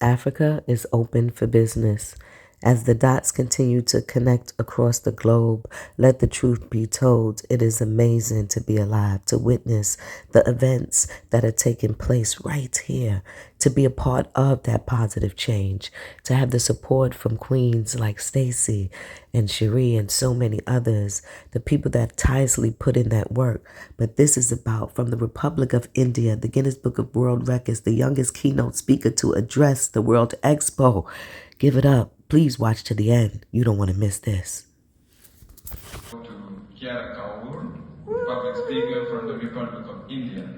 Africa is open for business. As the dots continue to connect across the globe, let the truth be told. It is amazing to be alive, to witness the events that are taking place right here, to be a part of that positive change, to have the support from queens like Stacy and Cherie and so many others, the people that tirelessly put in that work. But this is about from the Republic of India, the Guinness Book of World Records, the youngest keynote speaker to address the World Expo. Give it up. Please watch to the end. You don't want to miss this. To Kiara Kaur, public speaker from the Republic of India.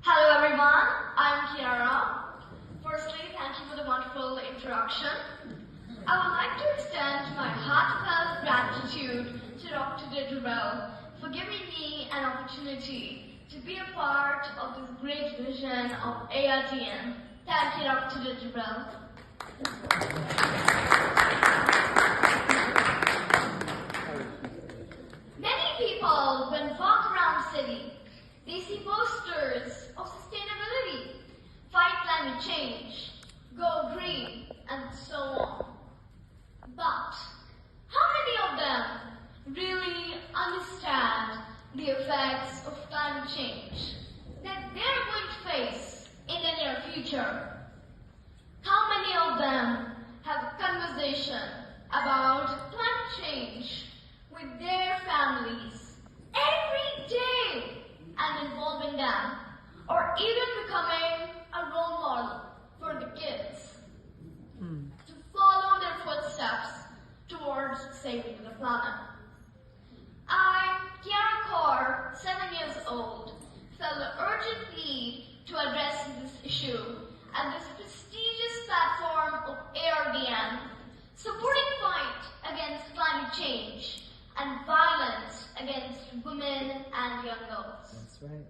Hello everyone, I'm Kiara. Firstly, thank you for the wonderful introduction. I would like to extend my heartfelt gratitude to Dr. Didrell for giving me an opportunity to be a part of this great vision of ARDN. Thank you, Dr. Didrell. Many people, when walk around the city, they see posters of sustainability, fight climate change, go green, and so on. But how many of them really understand the effects of climate change that they're going to face in the near future? How many of them have a conversation about climate change with their families every day and involving them, or even becoming a role model for the kids to follow their footsteps towards saving the planet? I, Kiara Kaur, 7 years old, felt the urgent need to address this issue at this prestigious platform of ARDN, supporting fight against climate change and violence against women and young girls. That's right.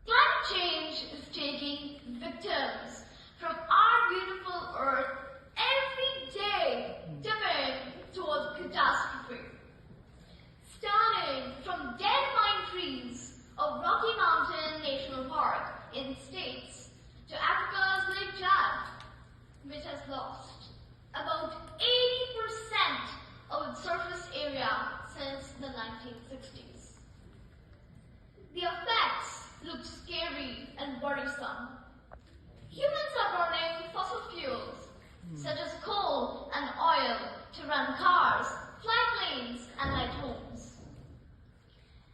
Climate change is taking victims from our beautiful earth every day, tipping towards catastrophe. Starting from dead pine trees of Rocky Mountain National Park in the States to Africa's Lake Chad, which has lost about 80% of its surface area since the 1960s. The effects look scary and worrisome. Humans are burning fossil fuels, such as coal and oil, to run cars, fly planes, and light homes.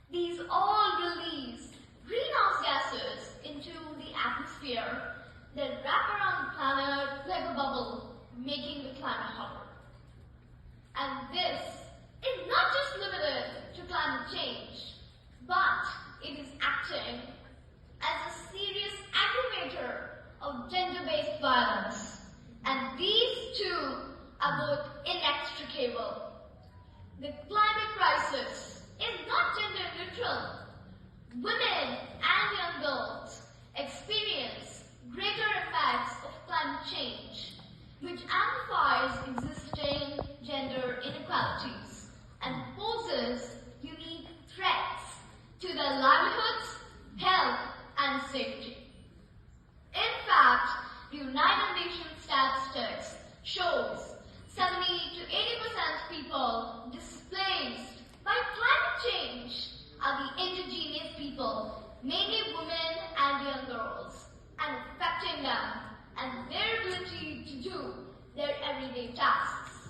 These all release greenhouse gases into the atmosphere that wrap around the planet like a bubble, making the climate hotter. And this is not just limited to climate change, but it is acting as a serious aggravator of gender-based violence. And these two are both inextricable. The climate crisis is not gender neutral. Women and young girls experience greater effects of climate change, which amplifies existing gender inequalities and poses unique threats to their livelihoods, health, and safety. In fact, the United Nations statistics shows 70 to 80% people displaced by climate change are the indigenous people, mainly women and young girls, and affecting them and their ability to do their everyday tasks,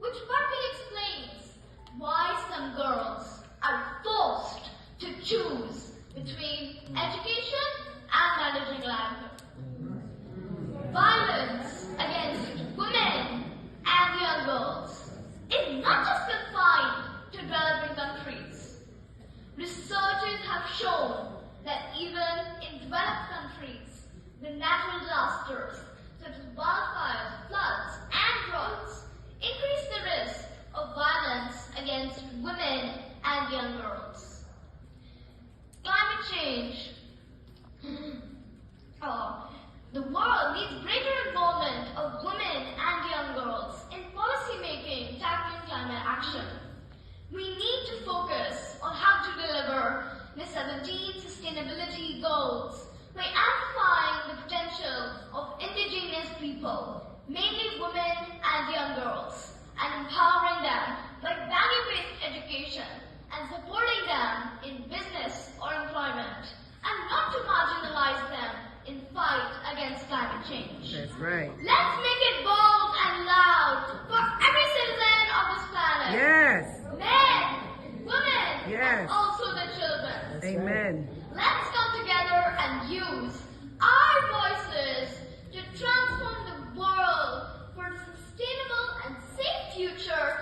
which partly explains why some girls are forced to choose between education and managing livelihood. Violence against women and young girls is not just confined to developing countries. Researchers have shown that even in developed countries, the natural disasters such as wildfires, floods, and droughts increase the risk of violence against women and young girls. Climate change. The world needs greater involvement of women and young girls in policy making tackling climate action. We need to focus on how to deliver sustainability goals by amplifying the potential of indigenous people, mainly women and young girls, and empowering them by value-based education and supporting them in business or employment, and not to marginalize them in fight against climate change. That's right. Let's make it bold and loud for every citizen of this planet. Yes. Men, women, Yes. and also the children. Amen. Let's come together and use our voices to transform the world for a sustainable and safe future